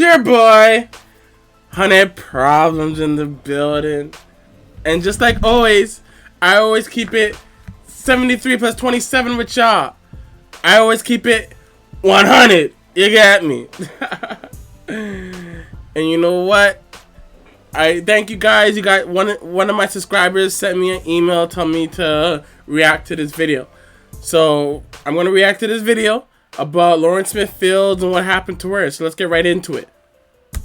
your boy. 100 Problems in the building. And just like always, I always keep it 73 plus 27 with y'all. I always keep it 100. You got me. And you know what? I thank you guys. You got one of my subscribers sent me an email telling me to react to this video. So I'm going to react to this video about Lauren Smith Fields and what happened to her. So let's get right into it.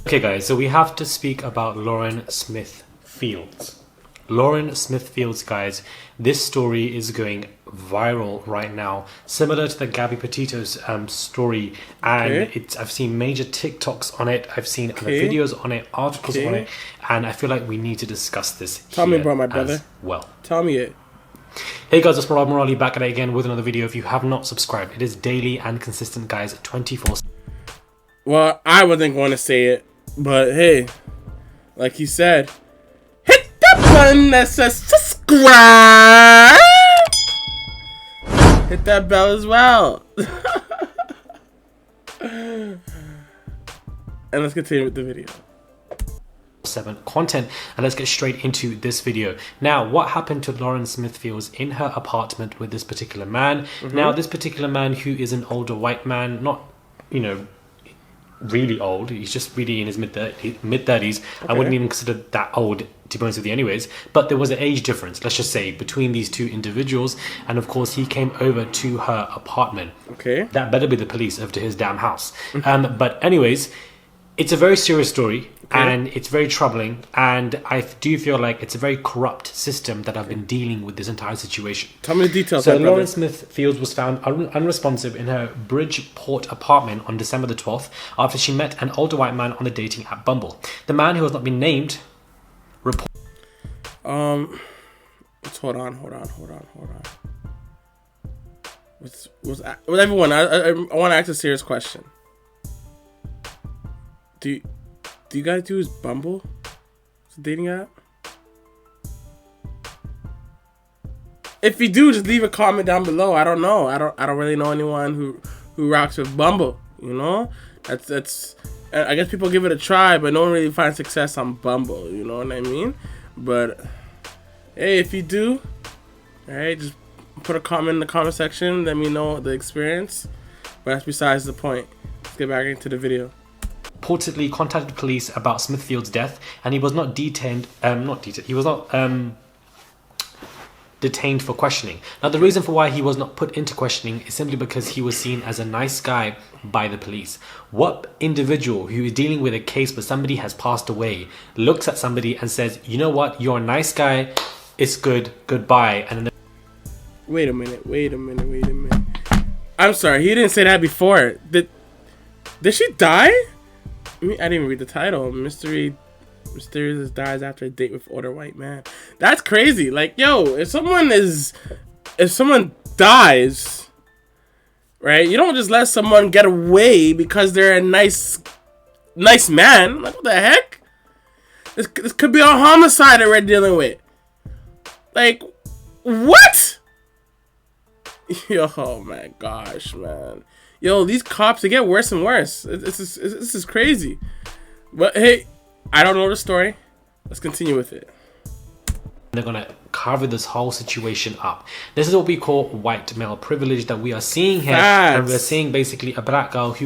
Okay guys, so we have to speak about Lauren Smith Fields. Lauren Smith Fields, guys, this story is going viral right now, similar to the Gabby Petito's story, and I've seen major TikToks on it, I've seen other videos on it, articles on it, and I feel like we need to discuss this. Tell me about my brother. Well, tell me it. Hey guys, it's Rob Morali back at it again with another video. If you have not subscribed, it is daily and consistent, guys, 24. Well, I wasn't going to say it, but hey, like he said, hit the button that says subscribe. Hit that bell as well. And let's continue with the video. 7 content, and let's get straight into this video. Now, what happened to Lauren Smith Fields in her apartment with this particular man? Now, this particular man, who is an older white man, not, you know, really old, he's just really in his mid-30s. I wouldn't even consider that old, to be honest with you anyways, but there was an age difference, let's just say, between these two individuals, and of course he came over to her apartment. That better be the police over to his damn house. But anyways, it's a very serious story, and it's very troubling, and I do feel like it's a very corrupt system that have been dealing with this entire situation. Tell me the details. So Lauren Smith Fields was found unresponsive in her Bridgeport apartment on December the 12th after she met an older white man on the dating app Bumble. The man, who has not been named, let's hold on. With everyone, I want to ask a serious question. Do you guys use Bumble? It's a dating app. If you do, just leave a comment down below. I don't know. I don't really know anyone who rocks with Bumble. You know, that's. I guess people give it a try, but no one really finds success on Bumble. You know what I mean? But hey, if you do, all right, just put a comment in the comment section. Let me know the experience. But that's besides the point. Let's get back into the video. Reportedly contacted police about Smith Fields' death, and he was not detained. He was not detained for questioning. Now, the reason for why he was not put into questioning is simply because he was seen as a nice guy by the police. What individual who is dealing with a case where somebody has passed away looks at somebody and says, "You know what? You're a nice guy. It's good. Goodbye." And then wait a minute. I'm sorry. He didn't say that before. Did she die? I didn't even read the title. Mysterious dies after a date with older white man. That's crazy. Like, yo, if someone dies, right? You don't just let someone get away because they're a nice man. Like, what the heck? This could be a homicide that we're dealing with. Like, what? Yo, oh my gosh, man. Yo, these cops, they get worse and worse. This is crazy. But hey, I don't know the story. Let's continue with it. They're gonna cover this whole situation up. This is what we call white male privilege that we are seeing here. And we're seeing basically a black woman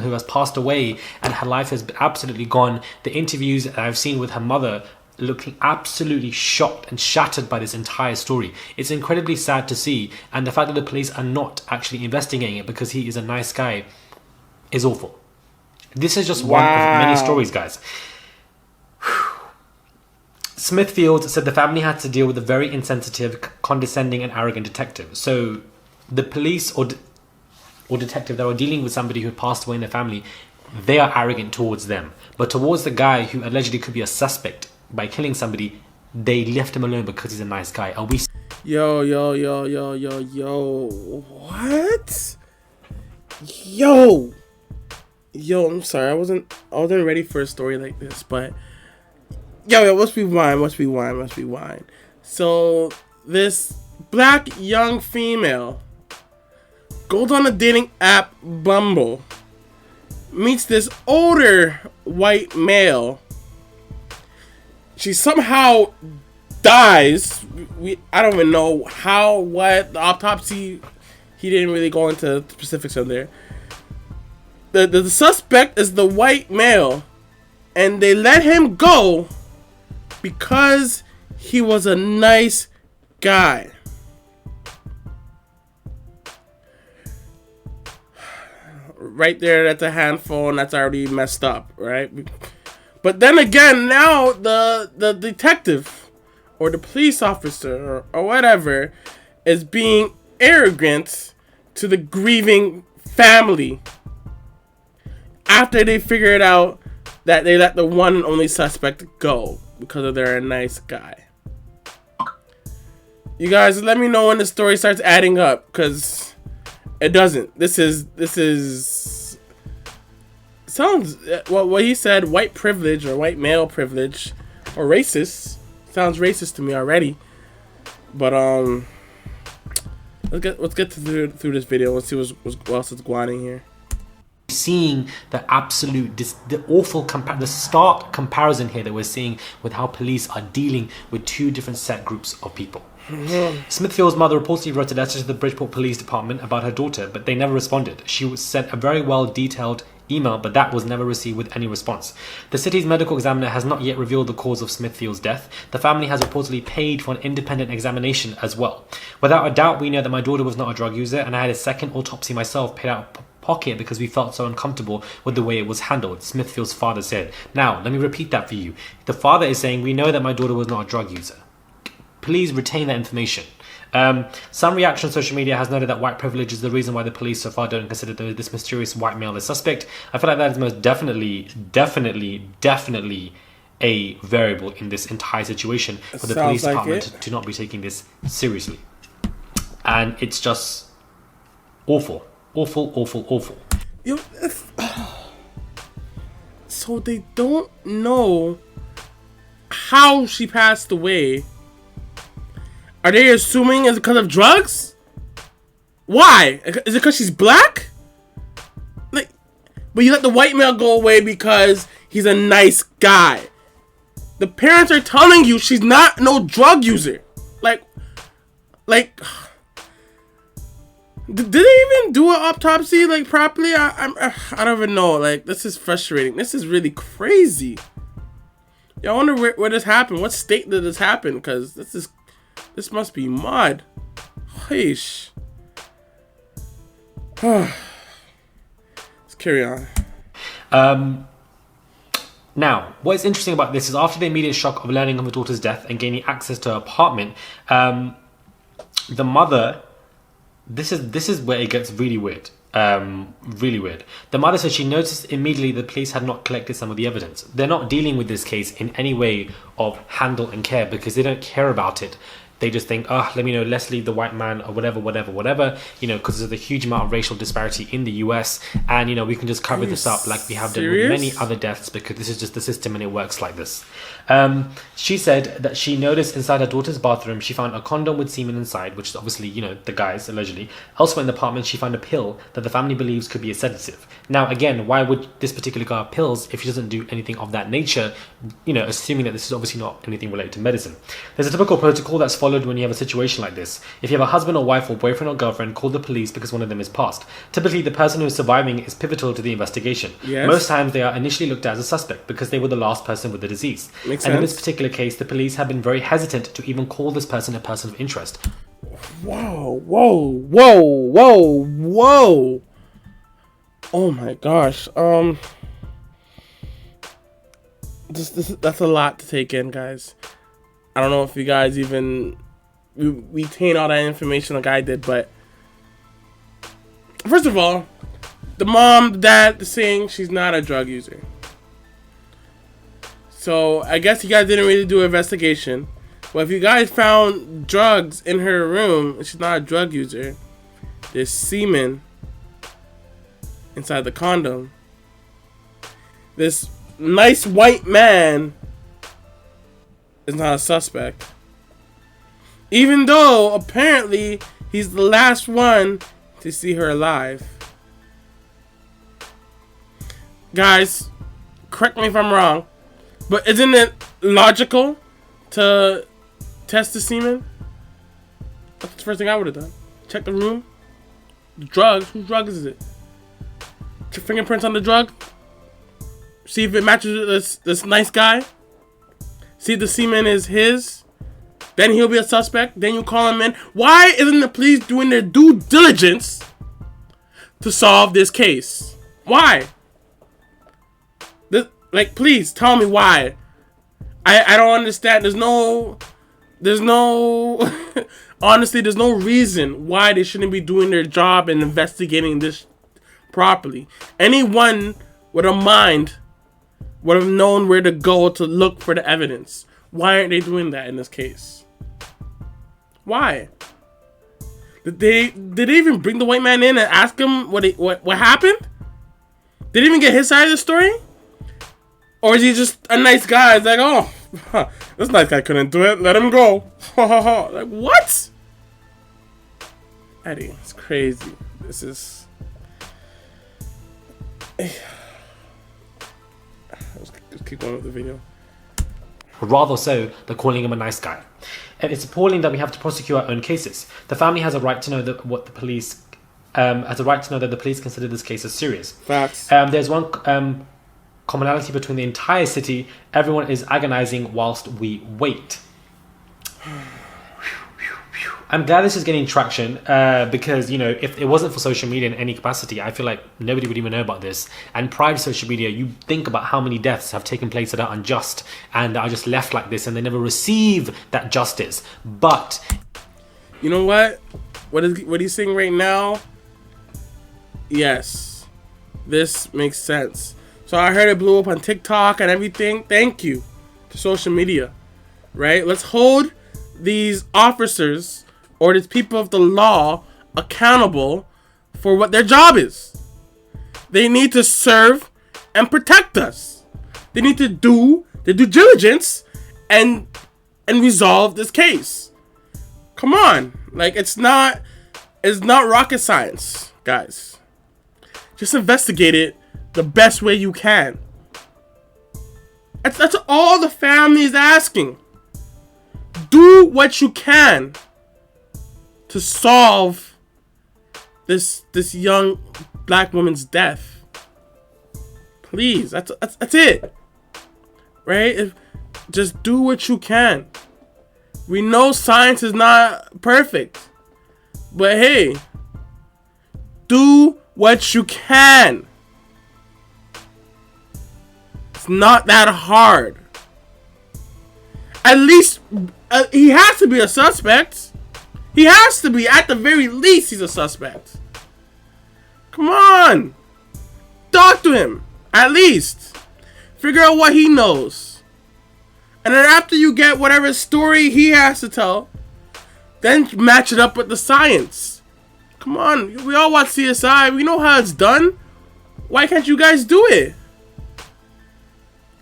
who has passed away and her life has been absolutely gone. The interviews that I've seen with her mother, looking absolutely shocked and shattered by this entire story. It's incredibly sad to see, and the fact that the police are not actually investigating it because he is a nice guy is awful. This is just one of many stories, guys. Smith Fields said the family had to deal with a very insensitive, condescending and arrogant detective. So the police or detective that were dealing with somebody who had passed away in their family, they are arrogant towards them. But towards the guy who allegedly could be a suspect by killing somebody, they left him alone because he's a nice guy. Are we? Yo. What? Yo, I'm sorry. I wasn't ready for a story like this, but yo, let's rewind. So this black young female goes on a dating app Bumble, meets this older white male. She somehow dies. I don't even know how, what, the autopsy, he didn't really go into specifics on there. The suspect is the white male, and they let him go because he was a nice guy. Right there, that's a handful, and that's already messed up, right? But then again, now the detective or the police officer or whatever is being arrogant to the grieving family after they figured out that they let the one and only suspect go because of they're a nice guy. You guys, let me know when the story starts adding up, because it doesn't. This is sounds, well, what he said, white privilege or white male privilege or racist. Sounds racist to me already. But let's get through this video. Let's see what else is going on in here. Seeing the absolute, the awful, the stark comparison here that we're seeing with how police are dealing with two different set groups of people. Smithfield's mother reportedly wrote a letter to the Bridgeport Police Department about her daughter, but they never responded. She was sent a very well detailed email, but that was never received with any response. The city's medical examiner has not yet revealed the cause of Smithfield's death. The family has reportedly paid for an independent examination as well. Without a doubt, we know that my daughter was not a drug user, and I had a second autopsy myself paid out of pocket because we felt so uncomfortable with the way it was handled, Smithfield's father said. Now, let me repeat that for you. The father is saying, we know that my daughter was not a drug user. Please retain that information. Some reaction on social media has noted that white privilege is the reason why the police so far don't consider this mysterious white male a suspect. I feel like that is most definitely a variable in this entire situation for the police department to not be taking this seriously. And it's just awful. Awful. So they don't know how she passed away. Are they assuming it's because of drugs? Why? Is it because she's black? Like, but you let the white male go away because he's a nice guy. The parents are telling you she's not no drug user. Like, did they even do an autopsy like properly? I don't even know. Like, this is frustrating. This is really crazy. I wonder where this happened. What state did this happen? Because this must be mud. Heesh. Let's carry on. Now, what is interesting about this is after the immediate shock of learning of her daughter's death and gaining access to her apartment, the mother, this is where it gets really weird. Really weird. The mother said she noticed immediately the police had not collected some of the evidence. They're not dealing with this case in any way of handle and care because they don't care about it. They just think, let me know, let's leave the white man or whatever, because there's a huge amount of racial disparity in the US, and, we can just cover this up like we have done with many other deaths because this is just the system and it works like this. She said that she noticed inside her daughter's bathroom, she found a condom with semen inside, which is obviously, the guy's, allegedly. Elsewhere in the apartment, she found a pill that the family believes could be a sedative. Now, again, why would this particular guy have pills if she doesn't do anything of that nature, assuming that this is obviously not anything related to medicine? There's a typical protocol that's followed when you have a situation like this. If you have a husband or wife or boyfriend or girlfriend, call the police because one of them is passed. Typically, the person who is surviving is pivotal to the investigation. Yes. Most times, they are initially looked at as a suspect because they were the last person with the disease. Makes and sense. In this particular case, the police have been very hesitant to even call this person a person of interest. Whoa. Oh my gosh. That's a lot to take in, guys. I don't know if you guys even retain all that information like I did, but first of all, the mom, the dad, saying she's not a drug user. So I guess you guys didn't really do an investigation. Well, if you guys found drugs in her room and she's not a drug user, there's semen inside the condom. This nice white man is not a suspect. Even though apparently he's the last one to see her alive. guys, correct me if I'm wrong, but isn't it logical to test the semen? That's the first thing I would have done. Check the room. The drugs. Whose drug is it? Check fingerprints on the drug. See if it matches with this nice guy. See if the semen is his. Then he'll be a suspect. Then you call him in. Why isn't the police doing their due diligence to solve this case? Why? Please tell me why. I don't understand. There's no honestly, there's no reason why they shouldn't be doing their job and investigating this properly. Anyone with a mind would have known where to go to look for the evidence. Why aren't they doing that in this case? Why? Did they even bring the white man in and ask him what happened? Did he even get his side of the story? Or is he just a nice guy? It's like, oh, this nice guy couldn't do it. Let him go. Like, what? Eddie, it's crazy. This is... Let's keep going with the video. Rather so than calling him a nice guy. And it's appalling that we have to prosecute our own cases. The family has a right to know that the police consider this case as serious. Facts. There's one commonality between the entire city. Everyone is agonizing whilst we wait. I'm glad this is getting traction because, you know, if it wasn't for social media in any capacity, I feel like nobody would even know about this. And prior to social media, you think about how many deaths have taken place that are unjust and are just left like this and they never receive that justice. But you know what? What he's saying right now? Yes, this makes sense. So I heard it blew up on TikTok and everything. Thank you to social media, right? Let's hold these officers or these people of the law accountable for what their job is. They need to serve and protect us. They need to do the due diligence and resolve this case. Come on. Like, it's not rocket science, guys. Just investigate it the best way you can. That's all the family is asking. Do what you can to solve this young black woman's death. Please, that's it. Right? Just do what you can. We know science is not perfect. But hey, do what you can. It's not that hard. At least he has to be a suspect. He has to be. At the very least, he's a suspect. Come on. Talk to him. At least. Figure out what he knows. And then after you get whatever story he has to tell, then match it up with the science. Come on. We all watch CSI. We know how it's done. Why can't you guys do it?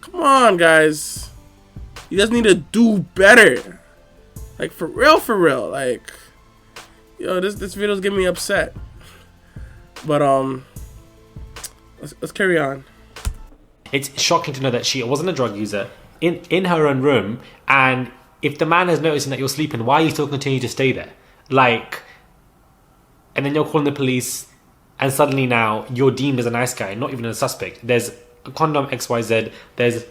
Come on, guys. You guys need to do better. Like, for real. Like, yo, this video's getting me upset. But, let's carry on. it's shocking to know that she wasn't a drug user in her own room, and if the man is noticing that you're sleeping, why are you still continue to stay there? Like, and then you're calling the police, and suddenly now you're deemed as a nice guy, not even a suspect. There's a condom XYZ, there's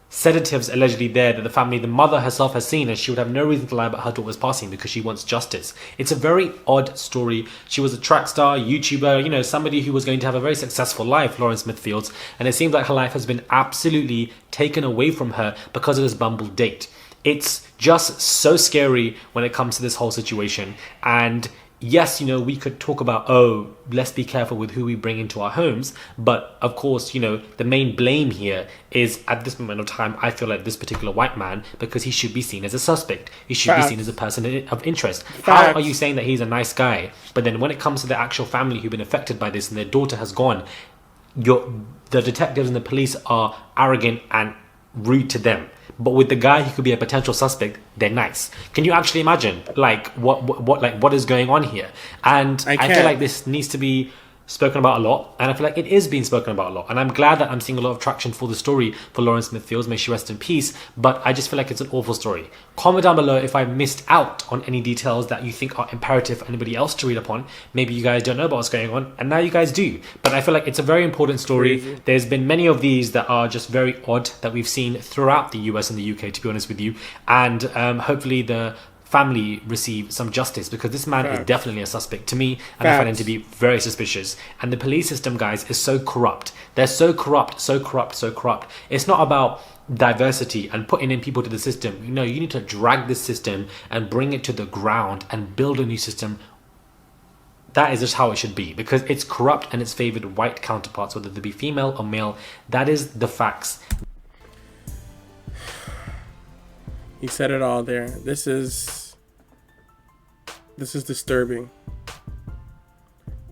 sedatives allegedly there that the mother herself has seen, and she would have no reason to lie about her daughter's passing because she wants justice. It's a very odd story. She was a track star, YouTuber, you know, somebody who was going to have a very successful life, Lauren Smithfields, and it seems like her life has been absolutely taken away from her because of this Bumble date. It's just so scary when it comes to this whole situation. And yes, you know, we could talk about, oh, let's be careful with who we bring into our homes. But of course, you know, the main blame here is, at this moment of time, I feel like this particular white man, because he should be seen as a suspect. He should be seen as a person of interest. How are you saying that he's a nice guy, but then when it comes to the actual family who've been affected by this and their daughter has gone, the detectives and the police are arrogant and rude to them? But with the guy who could be a potential suspect, they're nice. Can you actually imagine, like, what is going on here? And I feel like this needs to be spoken about a lot, and I feel like it is being spoken about a lot, and I'm glad that I'm seeing a lot of traction for the story for Lauren Smith-Fields. May she rest in peace. But I just feel like it's an awful story. Comment down below if I missed out on any details that you think are imperative for anybody else to read upon. Maybe you guys don't know about what's going on, and now you guys do. But I feel like it's a very important story. Crazy. There's been many of these that are just very odd that we've seen throughout the US and the UK, to be honest with you, and hopefully the family receive some justice, because this man is definitely a suspect to me, and I find him to be very suspicious. And the police system, guys, is so corrupt. They're so corrupt, so corrupt, so corrupt. It's not about diversity and putting in people to the system. You know, you need to drag this system and bring it to the ground and build a new system. That is just how it should be, because it's corrupt and it's favored white counterparts, whether they be female or male. That is the facts. He said it all there. This is disturbing.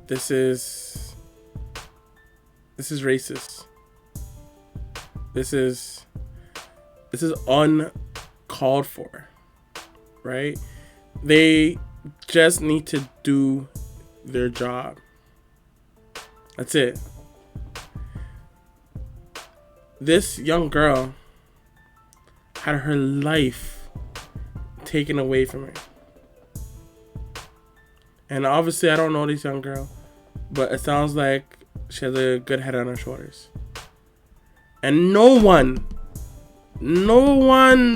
This is racist. This is uncalled for, right? They just need to do their job. That's it. This young girl had her life taken away from her. And obviously I don't know this young girl, but it sounds like she has a good head on her shoulders. And no one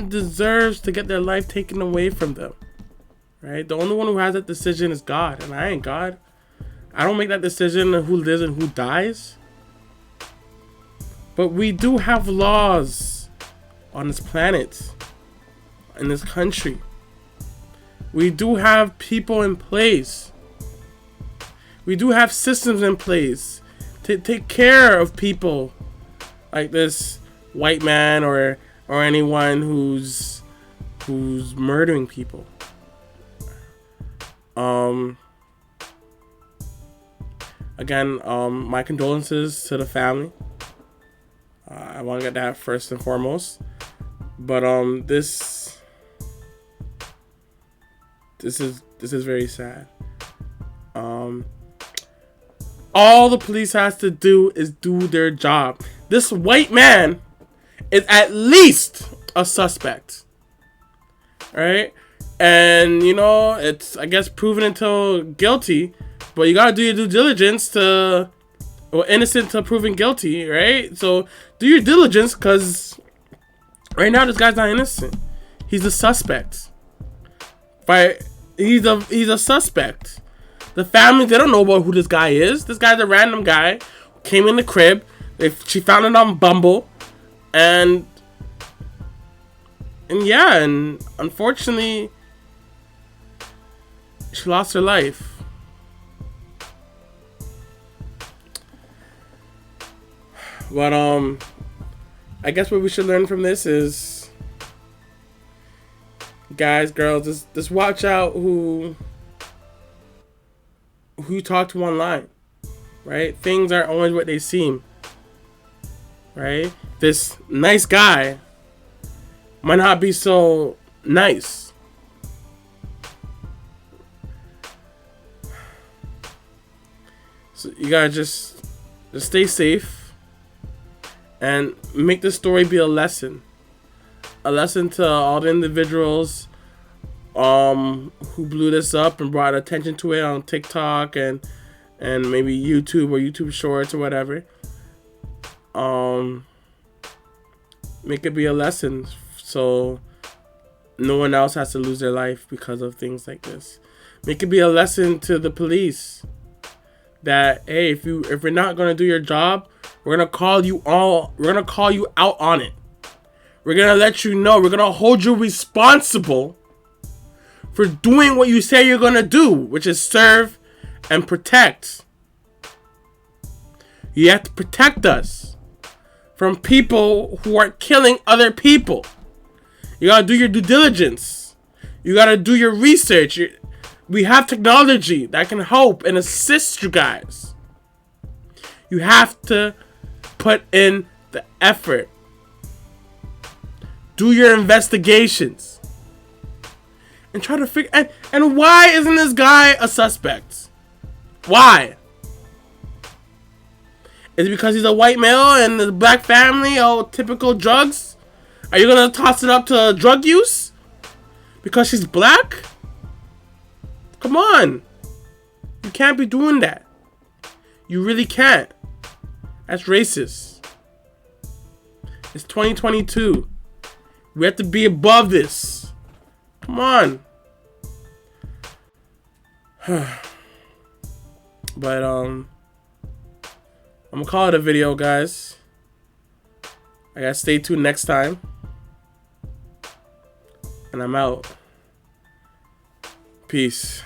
deserves to get their life taken away from them. Right? The only one who has that decision is God, and I ain't God. I don't make that decision of who lives and who dies. But we do have laws on this planet, in this country. We do have people in place. We do have systems in place to take care of people like this white man or anyone who's murdering people. Again, my condolences to the family. I want to get that first and foremost. But this is very sad. All the police has to do is do their job. This white man is at least a suspect, right? And you know, it's, I guess, proven until guilty, but you gotta do your due diligence innocent to proven guilty, right? So do your diligence, because right now this guy's not innocent. He's a suspect. Right? He's a suspect. The family, they don't know about who this guy is. This guy's a random guy. Came in the crib. She found it on Bumble. And yeah, and unfortunately, she lost her life. But I guess what we should learn from this is, guys, girls, just watch out who you talk to online, right? Things aren't always what they seem, right? This nice guy might not be so nice. So you gotta just stay safe and make the story be a lesson to all the individuals who blew this up and brought attention to it on TikTok and maybe YouTube or YouTube Shorts or whatever. Make it be a lesson so no one else has to lose their life because of things like this. Make it be a lesson to the police that, hey, if you're not gonna do your job, we're gonna call you out on it. We're gonna let you know. We're gonna hold you responsible for doing what you say you're gonna do, which is serve and protect. You have to protect us from people who are killing other people. You gotta do your due diligence. You gotta do your research. We have technology that can help and assist you guys. You have to put in the effort. Do your investigations. And try to figure... And why isn't this guy a suspect? Why? Is it because he's a white male and the black family, oh, typical drugs? Are you gonna toss it up to drug use? Because she's black? Come on. You can't be doing that. You really can't. That's racist. It's 2022. We have to be above this. Come on. But I'm gonna call it a video, guys. I gotta stay tuned next time. And I'm out. Peace.